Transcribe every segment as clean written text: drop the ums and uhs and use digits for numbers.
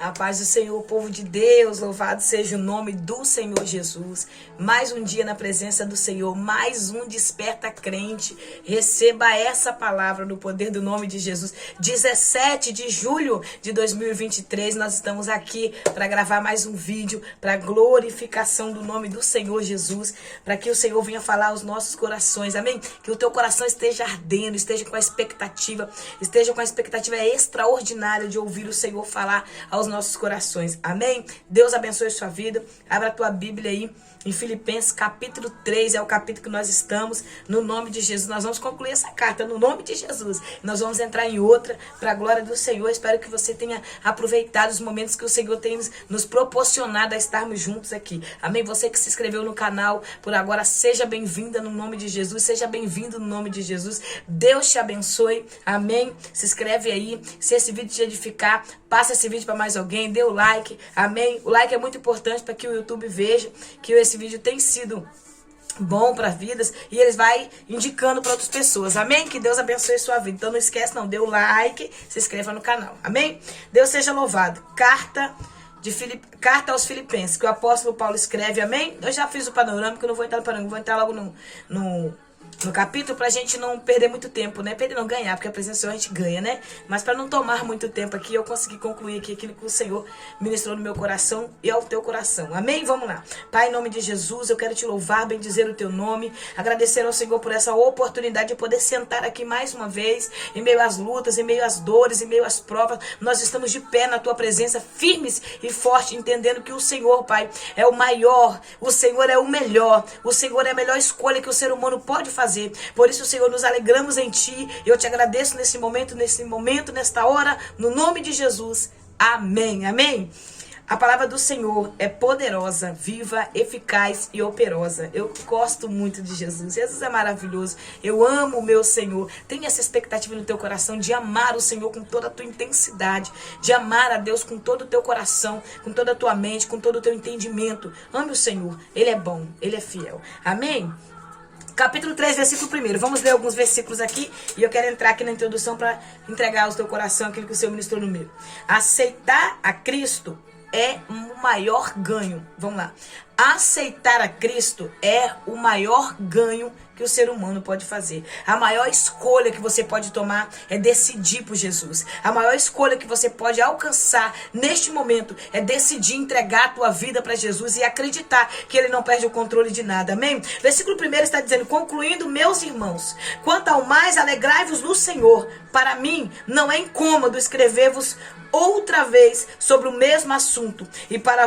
A paz do Senhor, povo de Deus, louvado seja o nome do Senhor Jesus. Mais um dia na presença do Senhor, mais um desperta crente. Receba essa palavra no poder do nome de Jesus. 17 de julho de 2023, nós estamos aqui para gravar mais um vídeo para glorificação do nome do Senhor Jesus, para que o Senhor venha falar aos nossos corações, amém? Que o teu coração esteja ardendo, esteja com a expectativa extraordinária de ouvir o Senhor falar aos nossos corações, amém? Deus abençoe sua vida. Abra a tua Bíblia aí em Filipenses capítulo 3, é o capítulo que nós estamos, no nome de Jesus. Nós vamos concluir essa carta no nome de Jesus. Nós vamos entrar em outra para a glória do Senhor. Espero que você tenha aproveitado os momentos que o Senhor tem nos proporcionado a estarmos juntos aqui, amém? Você que se inscreveu no canal por agora, seja bem-vinda no nome de Jesus, seja bem-vindo no nome de Jesus. Deus te abençoe, amém? Se inscreve aí, se esse vídeo te edificar, passa esse vídeo para mais alguém, dê o like, amém? O like é muito importante para que o YouTube veja que esse vídeo tem sido bom para vidas e eles vai indicando para outras pessoas, amém? Que Deus abençoe sua vida. Então não esquece não, dê o like, se inscreva no canal, amém? Deus seja louvado. Carta aos Filipenses, que o apóstolo Paulo escreve, amém? Eu já fiz o panorâmico, eu não vou entrar no panorâmico, vou entrar logo no capítulo, pra gente não perder muito tempo, né? Perder não, ganhar, porque a presença do Senhor a gente ganha, né? Mas para não tomar muito tempo aqui, eu consegui concluir aqui aquilo que o Senhor ministrou no meu coração e ao teu coração, amém? Vamos lá. Pai, em nome de Jesus, eu quero te louvar, bendizer o teu nome, agradecer ao Senhor por essa oportunidade de poder sentar aqui mais uma vez, em meio às lutas, em meio às dores, em meio às provas. Nós estamos de pé na tua presença, firmes e fortes, entendendo que o Senhor, Pai, é o maior, o Senhor é o melhor, o Senhor é a melhor escolha que o ser humano pode fazer. Por isso, Senhor, nos alegramos em Ti. Eu te agradeço nesse momento, nesta hora, no nome de Jesus. Amém, amém. A palavra do Senhor é poderosa, viva, eficaz e operosa. Eu gosto muito de Jesus. Jesus é maravilhoso. Eu amo o meu Senhor. Tenha essa expectativa no teu coração de amar o Senhor com toda a tua intensidade, de amar a Deus com todo o teu coração, com toda a tua mente, com todo o teu entendimento. Ame o Senhor. Ele é bom, Ele é fiel. Amém? Capítulo 3, versículo 1. Vamos ler alguns versículos aqui e eu quero entrar aqui na introdução para entregar ao teu coração aquilo que o Senhor ministrou no meu. Aceitar a Cristo é o maior ganho. Vamos lá. Aceitar a Cristo é o maior ganho que o ser humano pode fazer. A maior escolha que você pode tomar é decidir por Jesus. A maior escolha que você pode alcançar neste momento é decidir entregar a tua vida para Jesus e acreditar que Ele não perde o controle de nada. Amém? Versículo 1 está dizendo: concluindo, meus irmãos, quanto ao mais alegrai-vos no Senhor. Para mim não é incômodo escrever-vos outra vez sobre o mesmo assunto, e para a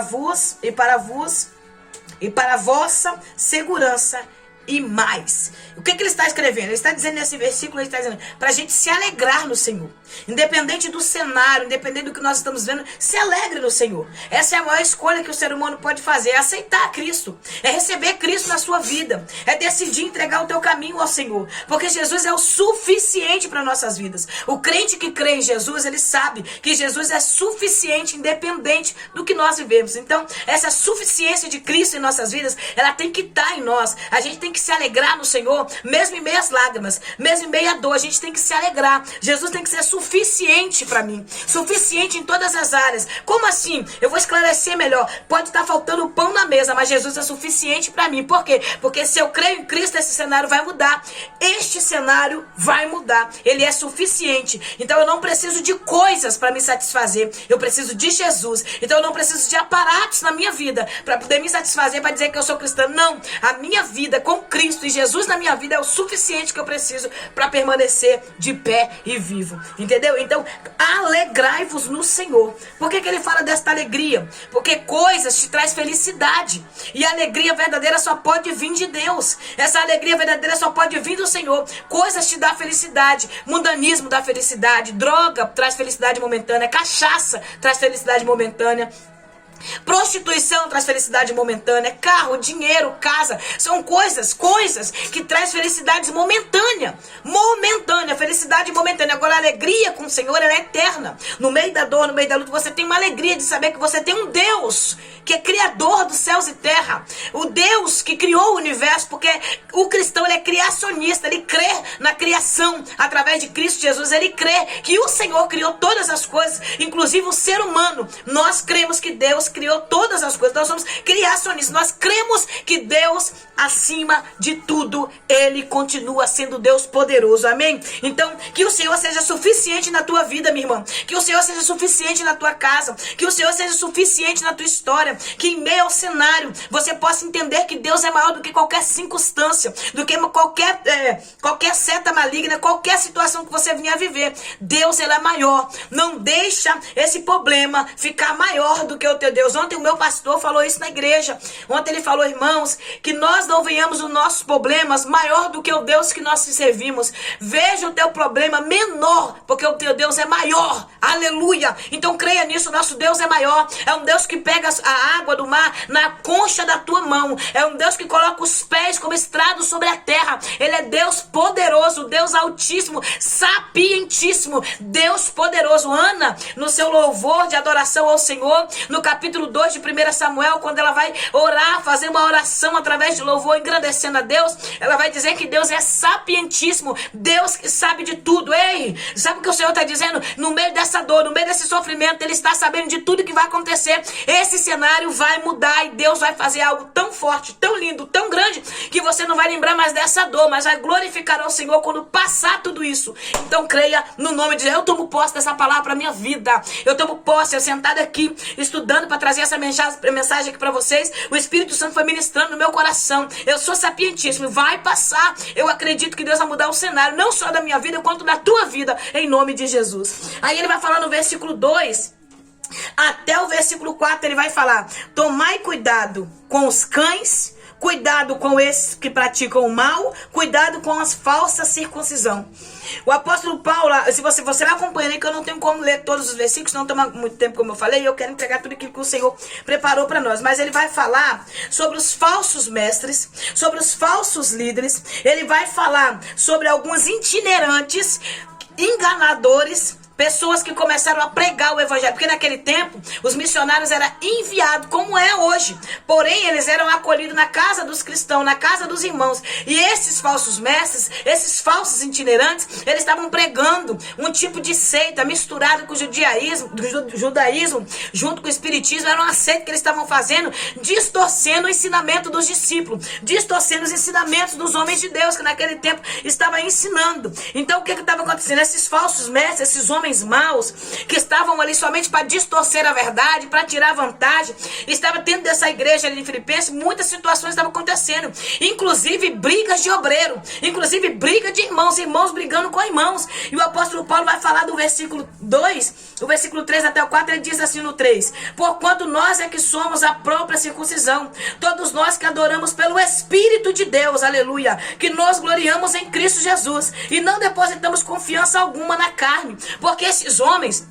vossa segurança e mais. O que ele está escrevendo? Ele está dizendo nesse versículo, ele está dizendo para a gente se alegrar no Senhor. Independente do cenário, independente do que nós estamos vendo, se alegre no Senhor. Essa é a maior escolha que o ser humano pode fazer, é aceitar Cristo, é receber Cristo na sua vida, é decidir entregar o teu caminho ao Senhor, porque Jesus é o suficiente para nossas vidas. O crente que crê em Jesus, ele sabe que Jesus é suficiente, independente do que nós vivemos. Então, essa suficiência de Cristo em nossas vidas, ela tem que estar em nós. A gente tem que se alegrar no Senhor, mesmo em meio às lágrimas, mesmo em meio à dor, a gente tem que se alegrar. Jesus tem que ser suficiente para mim, suficiente em todas as áreas. Como assim? Eu vou esclarecer melhor. Pode estar faltando pão na mesa, mas Jesus é suficiente para mim. Por quê? Porque se eu creio em Cristo, esse cenário vai mudar. Este cenário vai mudar. Ele é suficiente. Então eu não preciso de coisas para me satisfazer. Eu preciso de Jesus. Então eu não preciso de aparatos na minha vida para poder me satisfazer, para dizer que eu sou cristã. Não. A minha vida com Cristo e Jesus na minha vida é o suficiente que eu preciso para permanecer de pé e vivo. Entendeu? Então, alegrai-vos no Senhor. Por que ele fala desta alegria? Porque coisas te traz felicidade. E a alegria verdadeira só pode vir de Deus. Essa alegria verdadeira só pode vir do Senhor. Coisas te dá felicidade. Mundanismo dá felicidade. Droga traz felicidade momentânea. Cachaça traz felicidade momentânea. Prostituição traz felicidade momentânea. Carro, dinheiro, casa, são coisas que traz felicidade momentânea. Felicidade momentânea. Agora a alegria com o Senhor, ela é eterna. No meio da dor, no meio da luta, você tem uma alegria de saber que você tem um Deus que é criador dos céus e terra. O Deus que criou o universo, porque o cristão, ele é criacionista, ele crê na criação através de Cristo Jesus. Ele crê que o Senhor criou todas as coisas, inclusive o ser humano. Nós cremos que Deus criou todas as coisas. Nós somos criacionistas. Nós cremos que Deus, acima de tudo, ele continua sendo Deus poderoso. Amém? Então, que o Senhor seja suficiente na tua vida, minha irmã. Que o Senhor seja suficiente na tua casa. Que o Senhor seja suficiente na tua história. Que em meio ao cenário você possa entender que Deus é maior do que qualquer circunstância, do que qualquer seta maligna, qualquer situação que você vinha a viver. Deus, ele é maior. Não deixa esse problema ficar maior do que o teu Deus. Ontem o meu pastor falou isso na igreja. Ontem ele falou, irmãos, que nós não venhamos os nossos problemas maior do que o Deus que nós servimos. Veja o teu problema menor, porque o teu Deus é maior. Aleluia. Então creia nisso, nosso Deus é maior. É um Deus que pega a água do mar na concha da tua mão. É um Deus que coloca os pés como estrado sobre a terra. Ele é Deus poderoso, Deus altíssimo, sapientíssimo, Deus poderoso. Ana, no seu louvor de adoração ao Senhor, no capítulo 2 de 1 Samuel, quando ela vai orar, fazer uma oração através de louvor, engrandecendo a Deus, ela vai dizer que Deus é sapientíssimo, Deus que sabe de tudo. Ei, sabe o que o Senhor está dizendo? No meio dessa dor, no meio desse sofrimento, Ele está sabendo de tudo que vai acontecer. Esse cenário vai mudar e Deus vai fazer algo tão forte, tão lindo, tão grande, que você não vai lembrar mais dessa dor, mas vai glorificar ao Senhor quando passar tudo isso. Então creia no nome de Jesus. Eu tomo posse dessa palavra para minha vida. Eu tomo posse, eu sentada aqui, estudando para trazer essa mensagem aqui para vocês. O Espírito Santo foi ministrando no meu coração. Eu sou sapientíssimo, vai passar. Eu acredito que Deus vai mudar o cenário, não só da minha vida, quanto da tua vida, em nome de Jesus. Aí ele vai falar no versículo 2 até o versículo 4, ele vai falar: tomai cuidado com os cães, cuidado com esses que praticam o mal, cuidado com as falsas circuncisão. O apóstolo Paulo, se você vai acompanhando aí, que eu não tenho como ler todos os versículos, não toma muito tempo, como eu falei, e eu quero entregar tudo aquilo que o Senhor preparou para nós. Mas ele vai falar sobre os falsos mestres, sobre os falsos líderes. Ele vai falar sobre alguns itinerantes, enganadores, pessoas que começaram a pregar o evangelho, porque naquele tempo os missionários eram enviados, como é hoje, porém eles eram acolhidos na casa dos cristãos, na casa dos irmãos, e esses falsos mestres, esses falsos itinerantes, eles estavam pregando um tipo de seita misturado com o judaísmo, junto com o espiritismo. Era uma seita que eles estavam fazendo, distorcendo o ensinamento dos discípulos, distorcendo os ensinamentos dos homens de Deus, que naquele tempo estavam ensinando. Então o que estava acontecendo? Esses falsos mestres, esses homens maus, que estavam ali somente para distorcer a verdade, para tirar vantagem, estava dentro dessa igreja ali em Filipenses, muitas situações estavam acontecendo, inclusive brigas de obreiro, inclusive briga de irmãos brigando com irmãos. E o apóstolo Paulo vai falar do versículo 2, o versículo 3 até o 4, ele diz assim no 3: porquanto nós é que somos a própria circuncisão, todos nós que adoramos pelo Espírito de Deus, aleluia, que nós gloriamos em Cristo Jesus, e não depositamos confiança alguma na carne, porque esses homens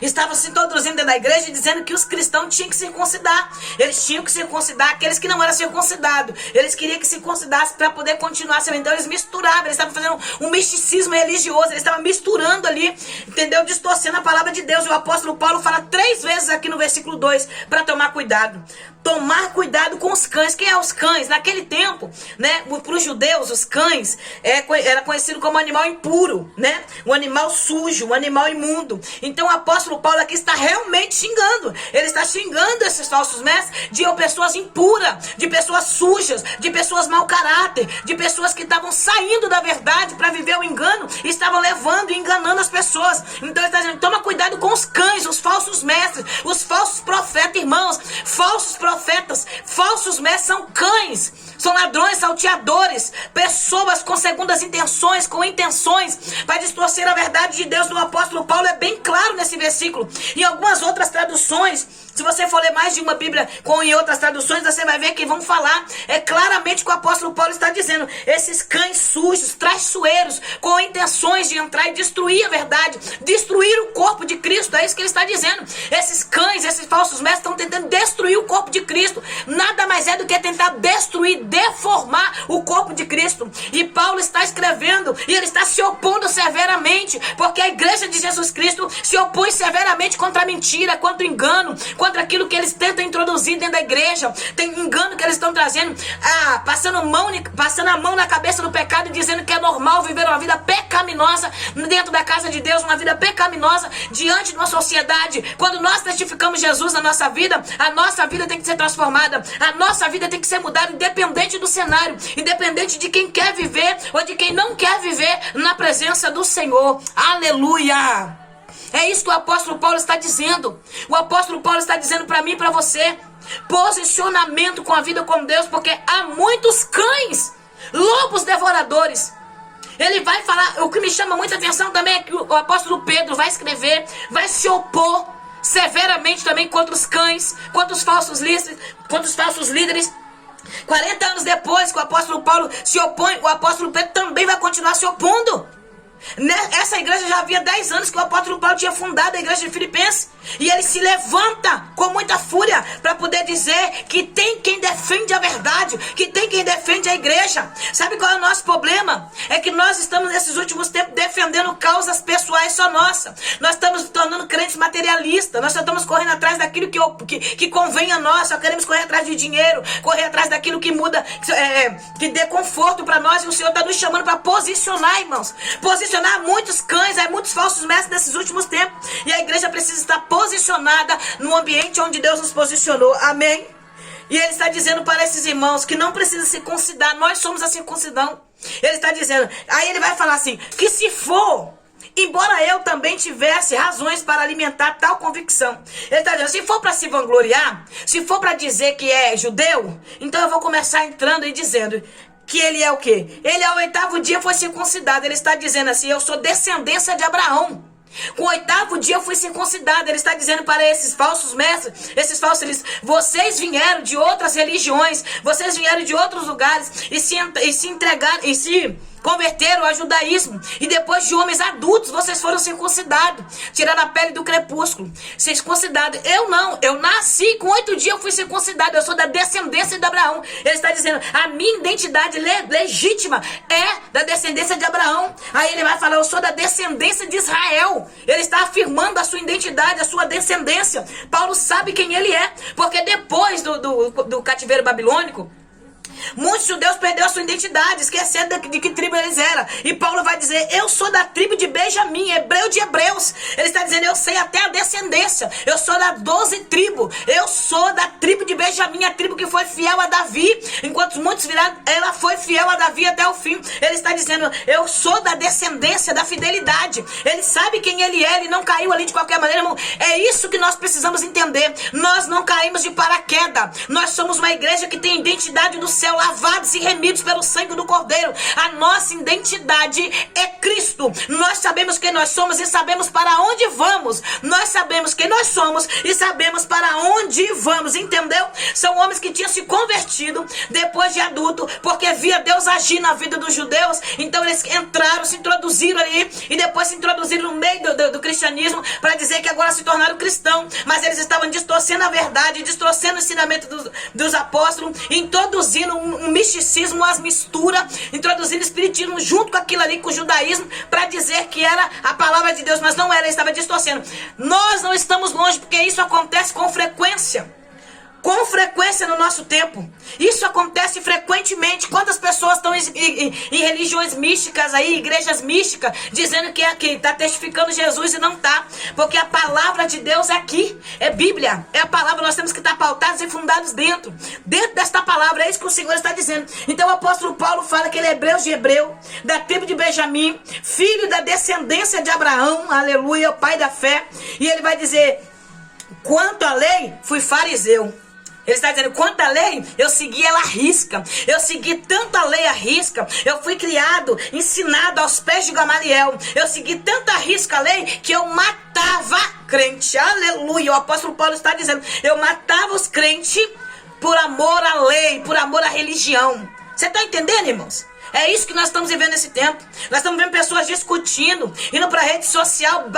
estavam se introduzindo dentro da igreja e dizendo que os cristãos tinham que circuncidar. Eles tinham que circuncidar aqueles que não eram circuncidados. Eles queriam que circuncidasse para poder continuar sendo. Então eles misturavam, eles estavam fazendo um misticismo religioso, eles estavam misturando ali, entendeu? Distorcendo a palavra de Deus. E o apóstolo Paulo fala 3 vezes aqui no versículo 2 para tomar cuidado. Tomar cuidado com os cães. Quem é os cães? Naquele tempo, né, para os judeus, os cães era conhecido como animal impuro, né? Um animal sujo, um animal imundo. Então o apóstolo Paulo aqui está realmente xingando. Ele está xingando esses falsos mestres de pessoas impuras, de pessoas sujas, de pessoas mau caráter, de pessoas que estavam saindo da verdade para viver o engano e estavam levando e enganando as pessoas. Então ele está dizendo: toma cuidado com os cães, os falsos mestres, os falsos profetas, irmãos. Falsos profetas, falsos mestres são cães, são ladrões, salteadores, pessoas com segundas intenções, com intenções para distorcer a verdade de Deus. No apóstolo Paulo é bem claro nesse versículo. Em algumas outras traduções, Se você for ler mais de uma Bíblia em outras traduções, você vai ver que vão falar claramente o que o apóstolo Paulo está dizendo. Esses cães sujos, traiçoeiros, com intenções de entrar e destruir a verdade, destruir o corpo de Cristo. É isso que ele está dizendo. Esses cães, esses falsos mestres estão tentando destruir o corpo de Cristo. Nada mais é do que tentar destruir, deformar o corpo de Cristo. E Paulo está escrevendo e ele está se opondo severamente, porque a igreja de Jesus Cristo se opõe severamente contra a mentira, contra o engano, contra aquilo que eles tentam introduzir dentro da igreja. Tem engano que eles estão trazendo, passando a mão na cabeça do pecado e dizendo que é normal viver uma vida pecaminosa dentro da casa de Deus, uma vida pecaminosa diante de uma sociedade. Quando nós testificamos Jesus na nossa vida, a nossa vida tem que ser transformada, a nossa vida tem que ser mudada, independente do cenário, independente de quem quer viver ou de quem não quer viver na presença do Senhor. Aleluia! É isso que o apóstolo Paulo está dizendo. O apóstolo Paulo está dizendo para mim e para você. Posicionamento com a vida com Deus, porque há muitos cães, lobos devoradores. Ele vai falar, o que me chama muita atenção também é que o apóstolo Pedro vai escrever, vai se opor severamente também contra os cães, contra os falsos líderes. 40 anos depois que o apóstolo Paulo se opõe, o apóstolo Pedro também vai continuar se opondo. Essa igreja já havia 10 anos que o apóstolo Paulo tinha fundado a igreja de Filipenses. E ele se levanta com muita fúria para poder dizer que tem quem defende a verdade, que tem quem defende a igreja. Sabe qual é o nosso problema? É que nós estamos nesses últimos tempos defendendo causas pessoais só nossa. Nós estamos nos tornando crentes materialistas. Nós só estamos correndo atrás daquilo que convém a nós. Só queremos correr atrás de dinheiro, correr atrás daquilo que muda, que dê conforto para nós. E o Senhor está nos chamando para posicionar, irmãos. Posicionar muitos cães, muitos falsos mestres nesses últimos tempos. E a igreja precisa estar posicionada no ambiente onde Deus nos posicionou. Amém? E ele está dizendo para esses irmãos que não precisa circuncidar. Nós somos a circuncisão. Ele está dizendo, aí ele vai falar assim, que se for, embora eu também tivesse razões para alimentar tal convicção. Ele está dizendo, se for para se vangloriar, se for para dizer que é judeu, então eu vou começar entrando e dizendo que ele é o quê? Ele ao 8º dia foi circuncidado. Ele está dizendo assim, eu sou descendência de Abraão. Com o 8º dia eu fui circuncidado. Ele está dizendo para esses falsos mestres, esses falsos líderes, vocês vieram de outras religiões, vocês vieram de outros lugares e se entregaram, e se converteram ao judaísmo, e depois de homens adultos vocês foram circuncidados, tirando a pele do crepúsculo, circuncidados. Eu não, eu nasci com 8 dias, eu fui circuncidado, eu sou da descendência de Abraão. Ele está dizendo, a minha identidade legítima é da descendência de Abraão. Aí ele vai falar, eu sou da descendência de Israel. Ele está afirmando a sua identidade, a sua descendência. Paulo sabe quem ele é, porque depois do cativeiro babilônico, muitos judeus perderam a sua identidade, esquecendo de que tribo eles eram. E Paulo vai dizer, eu sou da tribo de Benjamim, hebreu de hebreus. Ele está dizendo, eu sei até a descendência. Eu sou da 12 tribos. Eu sou da tribo de Benjamim, a tribo que foi fiel a Davi. Enquanto muitos viraram, ela foi fiel a Davi até o fim. Ele está dizendo, eu sou da descendência, da fidelidade. Ele sabe quem ele é, ele não caiu ali de qualquer maneira, irmão. É isso que nós precisamos entender. Nós não caímos de paraquedas. Nós somos uma igreja que tem identidade do céu, lavados e remidos pelo sangue do Cordeiro. A nossa identidade é Cristo. Nós sabemos quem nós somos e sabemos para onde vamos. Nós sabemos quem nós somos e sabemos para onde vamos, entendeu? São homens que tinham se convertido depois de adulto, porque via Deus agir na vida dos judeus. Então eles entraram, se introduziram ali e depois se introduziram no meio do cristianismo para dizer que agora se tornaram cristãos, mas eles estavam distorcendo a verdade, distorcendo o ensinamento dos apóstolos, introduzindo um misticismo, umas misturas, introduzindo espiritismo junto com aquilo ali, com o judaísmo, para dizer que era a palavra de Deus, mas não era, ele estava distorcendo. Nós não estamos longe, porque isso acontece com frequência. Com frequência no nosso tempo. Isso acontece frequentemente. Quantas pessoas estão em religiões místicas aí, igrejas místicas, dizendo que é aqui, está testificando Jesus e não está. Porque a palavra de Deus é aqui. É Bíblia. É a palavra, nós temos que estar pautados e fundados dentro. Dentro desta palavra, é isso que o Senhor está dizendo. Então o apóstolo Paulo fala que ele é hebreu de hebreu, da tribo de Benjamim, filho da descendência de Abraão, aleluia, o pai da fé. E ele vai dizer, quanto à lei, fui fariseu. Ele está dizendo, quanto à lei, eu segui ela à risca. Eu segui tanta lei à risca. Eu fui criado, ensinado aos pés de Gamaliel. Eu segui tanta risca a lei que eu matava crente. Aleluia. O apóstolo Paulo está dizendo, eu matava os crentes por amor à lei, por amor à religião. Você está entendendo, irmãos? É isso que nós estamos vivendo nesse tempo. Nós estamos vendo pessoas discutindo, indo para a rede social,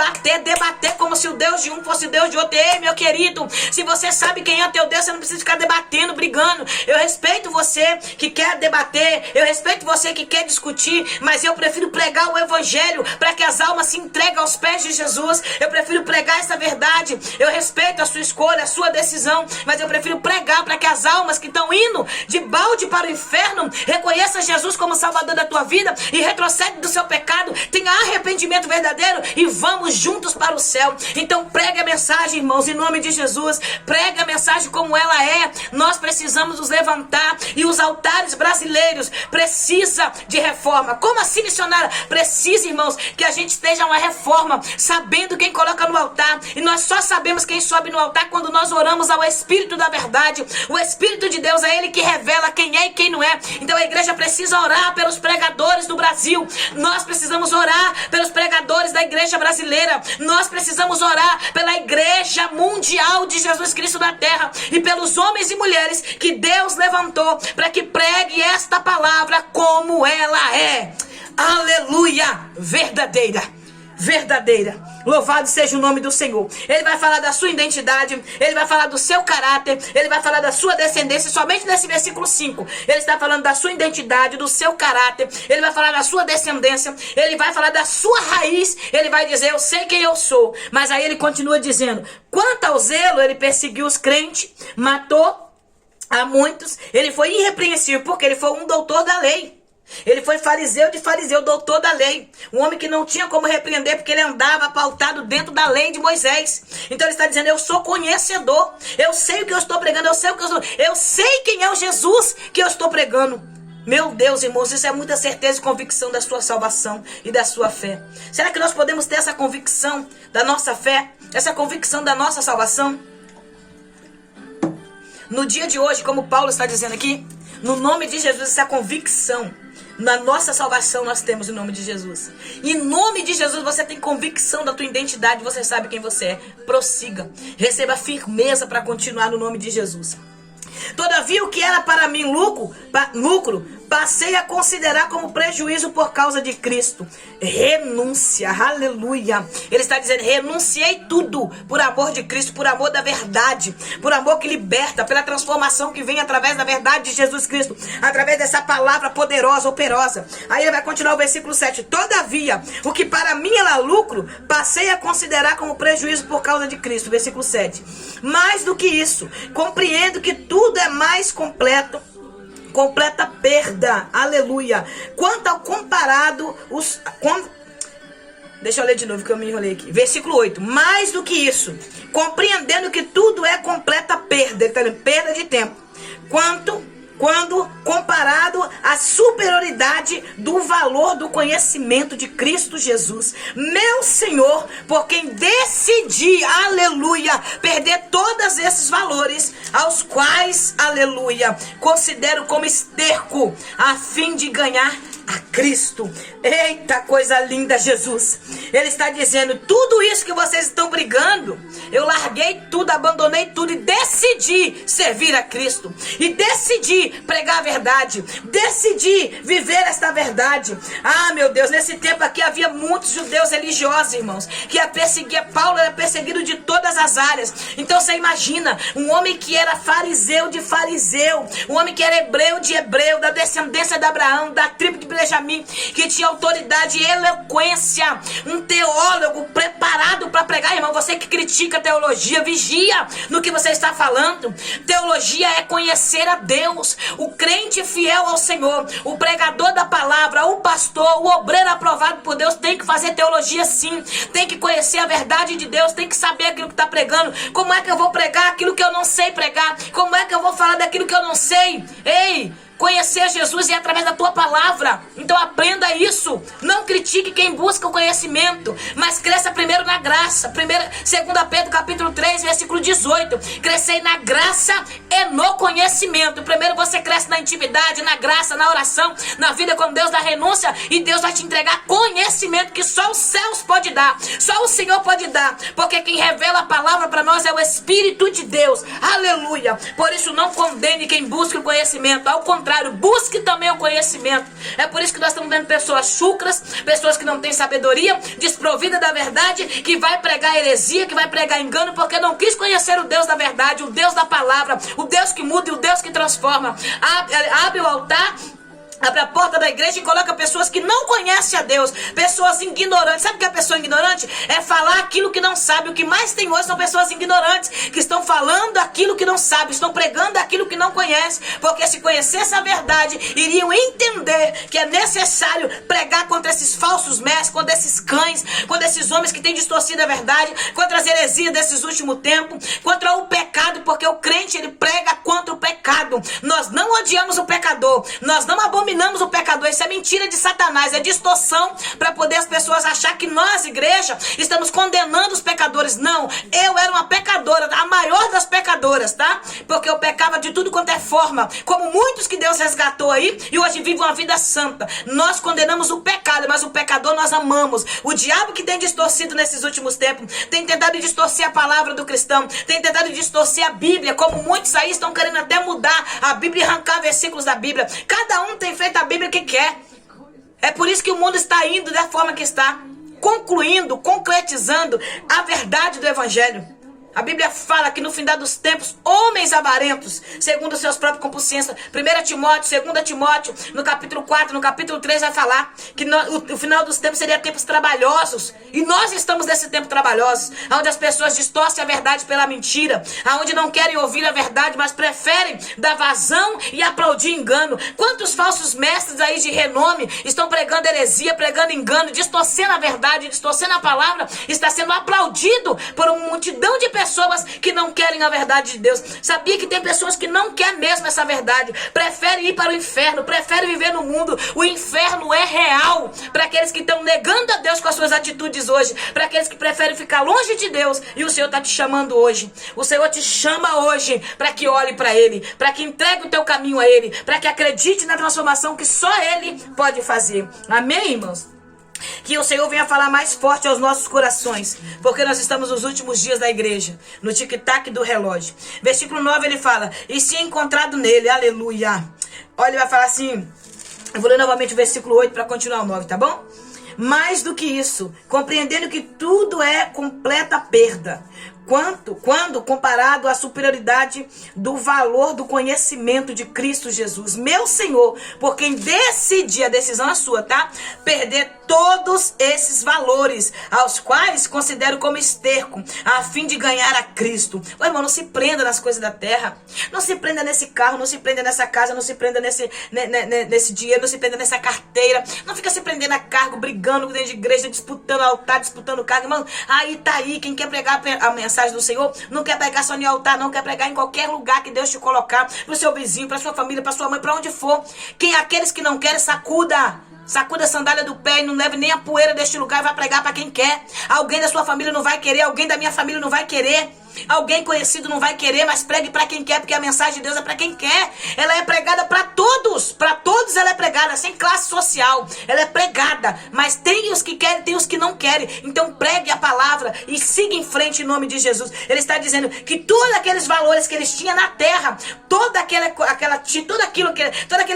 debater como se o Deus de um fosse o Deus de outro. Ei, meu querido, se você sabe quem é teu Deus, você não precisa ficar debatendo, brigando. Eu respeito você que quer debater, eu respeito você que quer discutir, mas eu prefiro pregar o evangelho para que as almas se entreguem aos pés de Jesus. Eu prefiro pregar essa verdade. Eu respeito a sua escolha, a sua decisão, mas eu prefiro pregar para que as almas que estão indo de balde para o inferno reconheçam Jesus como Salvador da tua vida e retrocede do seu pecado, tenha arrependimento verdadeiro e vamos juntos para o céu. Então pregue a mensagem, irmãos, em nome de Jesus. Pregue a mensagem como ela é. Nós precisamos nos levantar e os altares brasileiros precisam de reforma. Como assim, missionária? Precisa, irmãos, que a gente esteja uma reforma, sabendo quem coloca no altar, e nós só sabemos quem sobe no altar quando nós oramos ao Espírito da verdade. O Espírito de Deus é Ele que revela quem é e quem não é. Então a igreja precisa orar pelos pregadores do Brasil. Nós precisamos orar pelos pregadores da igreja brasileira. Nós precisamos orar pela igreja mundial de Jesus Cristo na terra e pelos homens e mulheres que Deus levantou para que pregue esta palavra como ela é. Aleluia! Verdadeira. Verdadeira. Louvado seja o nome do Senhor. Ele vai falar da sua identidade, ele vai falar do seu caráter, ele vai falar da sua descendência. Somente nesse versículo 5 ele está falando da sua identidade, do seu caráter, ele vai falar da sua descendência, ele vai falar da sua raiz. Ele vai dizer, eu sei quem eu sou. Mas aí ele continua dizendo, quanto ao zelo, ele perseguiu os crentes, matou a muitos. Ele foi irrepreensível porque ele foi um doutor da lei. Ele foi fariseu de fariseu, doutor da lei. Um homem que não tinha como repreender porque ele andava pautado dentro da lei de Moisés. Então ele está dizendo, eu sou conhecedor. Eu sei o que eu estou pregando, eu sei quem é o Jesus que eu estou pregando. Meu Deus, irmãos, isso é muita certeza e convicção da sua salvação e da sua fé. Será que nós podemos ter essa convicção da nossa fé? Essa convicção da nossa salvação? No dia de hoje, como Paulo está dizendo aqui, no nome de Jesus, essa convicção na nossa salvação nós temos em nome de Jesus. Em nome de Jesus você tem convicção da tua identidade, você sabe quem você é. Prossiga, receba firmeza para continuar no nome de Jesus. Todavia o que era para mim lucro, passei a considerar como prejuízo por causa de Cristo. Renúncia, aleluia. Ele está dizendo, renunciei tudo por amor de Cristo, por amor da verdade, por amor que liberta, pela transformação que vem através da verdade de Jesus Cristo, através dessa palavra poderosa, operosa. Aí ele vai continuar o versículo 7. Todavia, o que para mim era lucro, passei a considerar como prejuízo por causa de Cristo. Versículo 7. Mais do que isso, compreendo que tudo é mais completa perda, aleluia, quanto ao comparado deixa eu ler de novo que eu me enrolei aqui, versículo 8, mais do que isso, compreendendo que tudo é completa perda, ele está dizendo, perda de tempo, quando comparado à superioridade do valor do conhecimento de Cristo Jesus, meu Senhor, por quem decidi, aleluia, perder todos esses valores, aos quais, aleluia, considero como esterco, a fim de ganhar a Cristo. Eita, coisa linda, Jesus. Ele está dizendo, tudo isso que vocês estão brigando, eu larguei tudo, abandonei tudo e decidi servir a Cristo. E decidi pregar a verdade. Decidi viver esta verdade. Ah, meu Deus, nesse tempo aqui havia muitos judeus religiosos, irmãos, que ia perseguir. Paulo era perseguido de todas as áreas. Então você imagina, um homem que era fariseu de fariseu, um homem que era hebreu de hebreu, da descendência de Abraão, da tribo de Benjamim, que tinha autoridade e eloquência, um teólogo preparado para pregar. Irmão, você que critica a teologia, vigia no que você está falando. Teologia é conhecer a Deus. O crente fiel ao Senhor, o pregador da palavra, o pastor, o obreiro aprovado por Deus tem que fazer teologia sim, tem que conhecer a verdade de Deus, tem que saber aquilo que está pregando. Como é que eu vou pregar aquilo que eu não sei pregar? Como é que eu vou falar daquilo que eu não sei? Ei, Conhecer Jesus é através da tua palavra. Então aprenda isso. Não critique quem busca o conhecimento, mas cresça primeiro na graça. 2 Pedro capítulo 3, versículo 18. Crescei na graça e no conhecimento. Primeiro você cresce na intimidade, na graça, na oração, na vida com Deus, na renúncia, e Deus vai te entregar conhecimento que só os céus pode dar. Só o Senhor pode dar. Porque quem revela a palavra para nós é o Espírito de Deus. Aleluia. Por isso não condene quem busca o conhecimento. Ao contrário, busque também o conhecimento. É por isso que nós estamos vendo pessoas chucras, pessoas que não têm sabedoria, desprovidas da verdade, que vai pregar heresia, que vai pregar engano, porque não quis conhecer o Deus da verdade, o Deus da palavra, o Deus que muda e o Deus que transforma. Abre o altar, abre a porta da igreja e coloca pessoas que não conhecem a Deus, pessoas ignorantes. Sabe o que é pessoa ignorante? É falar aquilo que não sabe. O que mais tem hoje são pessoas ignorantes, que estão falando aquilo que não sabe, estão pregando aquilo que não conhece, porque se conhecesse a verdade, iriam entender que é necessário pregar contra esses falsos mestres, contra esses cães, contra esses homens que têm distorcido a verdade, contra as heresias desses últimos tempos, contra o pecado, porque o crente, ele prega contra o pecado. Nós não odiamos o pecador, nós não abominamos o pecador. Isso é mentira de Satanás, é distorção para poder as pessoas achar que nós, igreja, estamos condenando os pecadores. Não, eu era uma pecadora, a maior das pecadoras, tá? Porque eu pecava de tudo quanto é forma, como muitos que Deus resgatou aí e hoje vivem uma vida santa. Nós condenamos o pecado, mas o pecador nós amamos. O diabo que tem distorcido nesses últimos tempos, tem tentado distorcer a palavra do cristão, tem tentado distorcer a Bíblia, como muitos aí estão querendo até mudar a Bíblia e arrancar versículos da Bíblia. Cada um tem feito a Bíblia que quer. É por isso que o mundo está indo da forma que está, concluindo, concretizando a verdade do Evangelho. A Bíblia fala que no final dos tempos, homens avarentos, segundo seus próprios consciências. 1 Timóteo, 2 Timóteo, no capítulo 4, no capítulo 3, vai falar que o final dos tempos seria tempos trabalhosos. E nós estamos nesse tempo trabalhoso, onde as pessoas distorcem a verdade pela mentira, onde não querem ouvir a verdade, mas preferem dar vazão e aplaudir engano. Quantos falsos mestres aí de renome estão pregando heresia, pregando engano, distorcendo a verdade, distorcendo a palavra, está sendo aplaudido por uma multidão de pessoas que não querem a verdade de Deus. Sabia que tem pessoas que não querem mesmo essa verdade, preferem ir para o inferno, preferem viver no mundo. O inferno é real para aqueles que estão negando a Deus com as suas atitudes hoje, para aqueles que preferem ficar longe de Deus. E o Senhor está te chamando hoje. O Senhor te chama hoje para que olhe para Ele, para que entregue o teu caminho a Ele, para que acredite na transformação que só Ele pode fazer. Amém, irmãos? Que o Senhor venha falar mais forte aos nossos corações, porque nós estamos nos últimos dias da igreja, no tic-tac do relógio. Versículo 9 ele fala: e se encontrado nele, aleluia. Olha, ele vai falar assim, eu vou ler novamente o versículo 8 para continuar o 9, tá bom? Mais do que isso, compreendendo que tudo é completa perda, quando comparado à superioridade do valor do conhecimento de Cristo Jesus, meu Senhor, por quem decidi, a decisão é sua, tá? Perder todos esses valores, aos quais considero como esterco, a fim de ganhar a Cristo. Ô, irmão, não se prenda nas coisas da terra, não se prenda nesse carro, não se prenda nessa casa, não se prenda nesse dinheiro, não se prenda nessa carteira, não fica se prendendo a cargo, brigando dentro de igreja, disputando altar, disputando cargo, irmão. Aí tá aí, quem quer pregar a mensagem do Senhor, não quer pregar só no altar, não quer pregar em qualquer lugar que Deus te colocar, pro seu vizinho, pra sua família, pra sua mãe, pra onde for. Aqueles que não querem, sacuda a sandália do pé e não leve nem a poeira deste lugar e vai pregar para quem quer. Alguém da sua família não vai querer, alguém da minha família não vai querer, alguém conhecido não vai querer, mas pregue para quem quer, porque a mensagem de Deus é para quem quer. Ela é pregada para todos ela é pregada, sem classe social, ela é pregada, mas tem os que querem, tem os que não querem. Então pregue a palavra e siga em frente em nome de Jesus. Ele está dizendo que todos aqueles valores que eles tinham na terra, todo aquele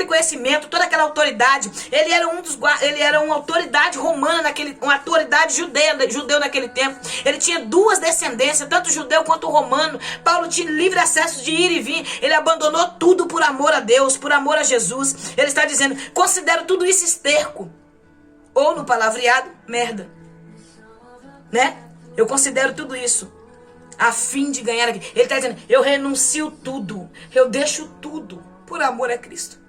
conhecimento, toda aquela autoridade, ele era uma autoridade romana, uma autoridade judeu naquele tempo. Ele tinha duas descendências, tanto judeu quanto romano. Paulo tinha livre acesso de ir e vir. Ele abandonou tudo por amor a Deus, por amor a Jesus. Ele está dizendo, considero tudo isso esterco, ou no palavreado, merda, né? Eu considero tudo isso a fim de ganhar aqui. Ele está dizendo, eu renuncio tudo, eu deixo tudo por amor a Cristo.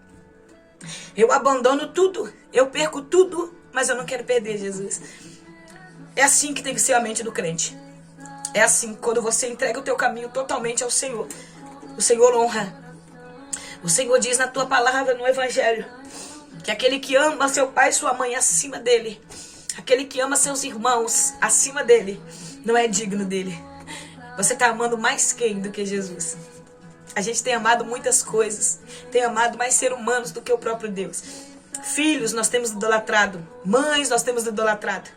Eu abandono tudo, eu perco tudo, mas eu não quero perder Jesus. É assim que tem que ser a mente do crente. É assim, quando você entrega o teu caminho totalmente ao Senhor, o Senhor honra. O Senhor diz na tua palavra, no Evangelho, que aquele que ama seu pai e sua mãe acima dele, aquele que ama seus irmãos acima dele, não é digno dele. Você está amando mais quem do que Jesus? A gente tem amado muitas coisas, tem amado mais seres humanos do que o próprio Deus. Filhos nós temos idolatrado, mães nós temos idolatrado,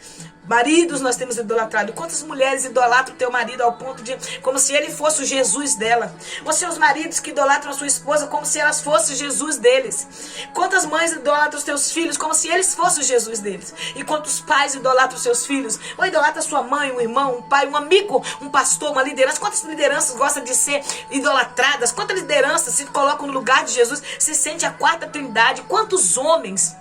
maridos nós temos idolatrado. Quantas mulheres idolatram o teu marido ao ponto de, como se ele fosse o Jesus dela? Ou seus maridos que idolatram a sua esposa como se elas fossem Jesus deles? Quantas mães idolatram os teus filhos como se eles fossem o Jesus deles? E quantos pais idolatram os seus filhos? Ou idolatra sua mãe, um irmão, um pai, um amigo, um pastor, uma liderança? Quantas lideranças gostam de ser idolatradas? Quantas lideranças se colocam no lugar de Jesus? Se sente a quarta trindade? Quantos homens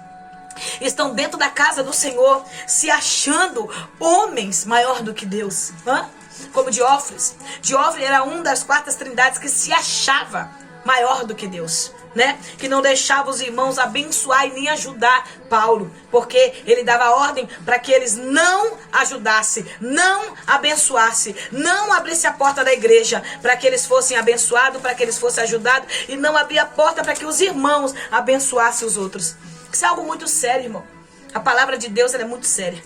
estão dentro da casa do Senhor se achando homens maior do que Deus? Como Diófres. Diófres era um das quartas trindades que se achava maior do que Deus, né? Que não deixava os irmãos abençoar e nem ajudar Paulo, porque ele dava ordem para que eles não ajudassem, não abençoassem, não abrissem a porta da igreja para que eles fossem abençoados, para que eles fossem ajudados, e não abria a porta para que os irmãos abençoassem os outros. Isso é algo muito sério, irmão. A palavra de Deus, ela é muito séria.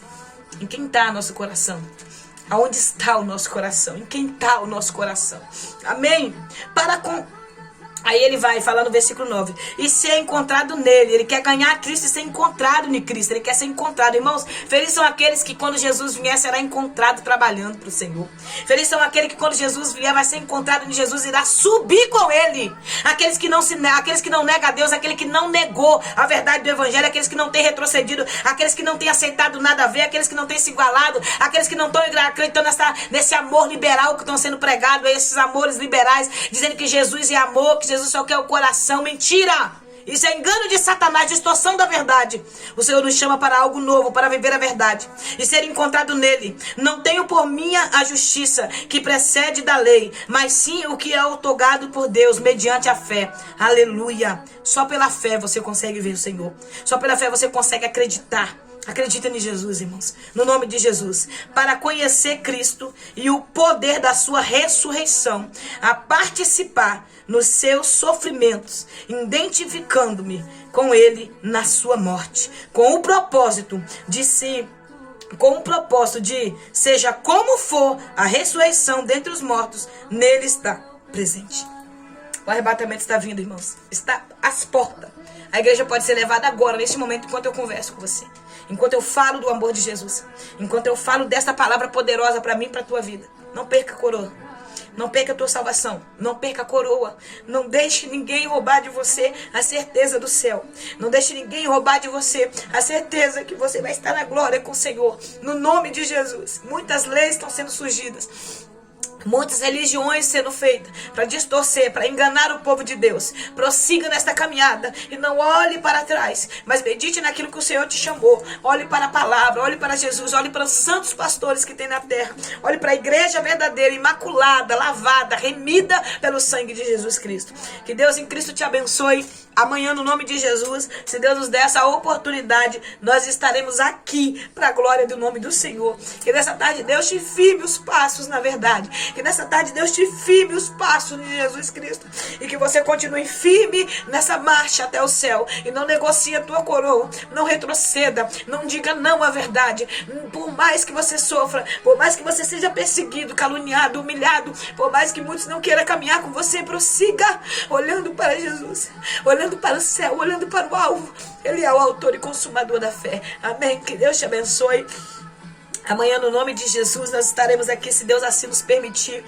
Em quem está nosso coração? Aonde está o nosso coração? Em quem está o nosso coração? Amém? Aí ele vai falar no versículo 9. E ser encontrado nele. Ele quer ganhar Cristo e ser encontrado em Cristo. Ele quer ser encontrado. Irmãos, felizes são aqueles que quando Jesus vier será encontrado trabalhando para o Senhor. Felizes são aqueles que quando Jesus vier vai ser encontrado em Jesus e irá subir com ele. Aqueles que não negam a Deus, aquele que não negou a verdade do Evangelho, aqueles que não têm retrocedido, aqueles que não têm aceitado nada a ver, aqueles que não têm se igualado, aqueles que não estão acreditando nesse amor liberal que estão sendo pregados, esses amores liberais, dizendo que Jesus é amor, que Jesus só quer o coração. Mentira! Isso é engano de Satanás, distorção da verdade. O Senhor nos chama para algo novo, para viver a verdade e ser encontrado nele. Não tenho por minha a justiça que precede da lei, mas sim o que é otorgado por Deus mediante a fé. Aleluia! Só pela fé você consegue ver o Senhor. Só pela fé você consegue acreditar. Acredita em Jesus, irmãos, no nome de Jesus, para conhecer Cristo e o poder da sua ressurreição, a participar nos seus sofrimentos, identificando-me com ele na sua morte, com o propósito de, seja como for a ressurreição dentre os mortos, nele está presente. O arrebatamento está vindo, irmãos, está às portas. A igreja pode ser levada agora, neste momento, enquanto eu converso com você. Enquanto eu falo do amor de Jesus. Enquanto eu falo desta palavra poderosa para mim e para a tua vida. Não perca a coroa. Não perca a tua salvação. Não perca a coroa. Não deixe ninguém roubar de você a certeza do céu. Não deixe ninguém roubar de você a certeza que você vai estar na glória com o Senhor. No nome de Jesus. Muitas leis estão sendo surgidas. Muitas religiões sendo feitas para distorcer, para enganar o povo de Deus. Prossiga nesta caminhada e não olhe para trás, mas medite naquilo que o Senhor te chamou. Olhe para a palavra, olhe para Jesus, olhe para os santos pastores que tem na terra. Olhe para a igreja verdadeira, imaculada, lavada, remida pelo sangue de Jesus Cristo. Que Deus em Cristo te abençoe. Amanhã, no nome de Jesus, se Deus nos der essa oportunidade, nós estaremos aqui para a glória do nome do Senhor. Que nessa tarde Deus te firme os passos na verdade. Que nessa tarde Deus te firme os passos de Jesus Cristo. E que você continue firme nessa marcha até o céu. E não negocie a tua coroa. Não retroceda. Não diga não à verdade. Por mais que você sofra, por mais que você seja perseguido, caluniado, humilhado, por mais que muitos não queiram caminhar com você, prossiga olhando para Jesus. Olhando para o céu, olhando para o alvo. Ele é o autor e consumador da fé. Amém. Que Deus te abençoe. Amanhã, no nome de Jesus, nós estaremos aqui, se Deus assim nos permitir.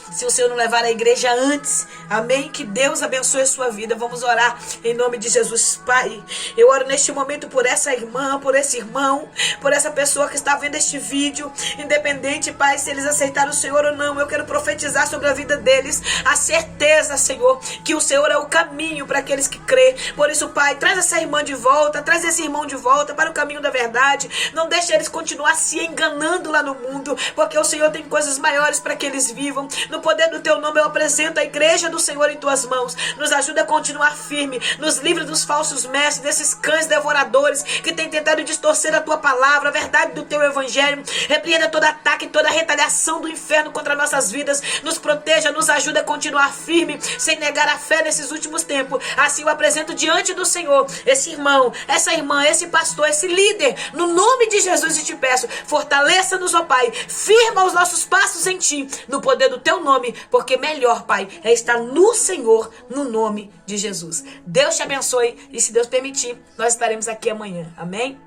Se o Senhor não levar a igreja antes, amém? Que Deus abençoe a sua vida. Vamos orar em nome de Jesus. Pai, eu oro neste momento por essa irmã, por esse irmão, por essa pessoa que está vendo este vídeo. Independente, Pai, se eles aceitaram o Senhor ou não, eu quero profetizar sobre a vida deles a certeza, Senhor, que o Senhor é o caminho para aqueles que crêem. Por isso, Pai, traz essa irmã de volta, traz esse irmão de volta para o caminho da verdade. Não deixe eles continuar se enganando lá no mundo, porque o Senhor tem coisas maiores para que eles vivam. No No poder do teu nome eu apresento a igreja do Senhor em tuas mãos. Nos ajuda a continuar firme. Nos livre dos falsos mestres, desses cães devoradores que têm tentado distorcer a tua palavra, a verdade do teu evangelho. Repreenda todo ataque, toda retaliação do inferno contra nossas vidas. Nos proteja, nos ajuda a continuar firme, sem negar a fé nesses últimos tempos. Assim eu apresento diante do Senhor esse irmão, essa irmã, esse pastor, esse líder. No nome de Jesus eu te peço, fortaleça-nos, ó Pai. Firma os nossos passos em ti, no poder do teu nome, porque melhor, Pai, é estar no Senhor, no nome de Jesus. Deus te abençoe e, se Deus permitir, nós estaremos aqui amanhã. Amém?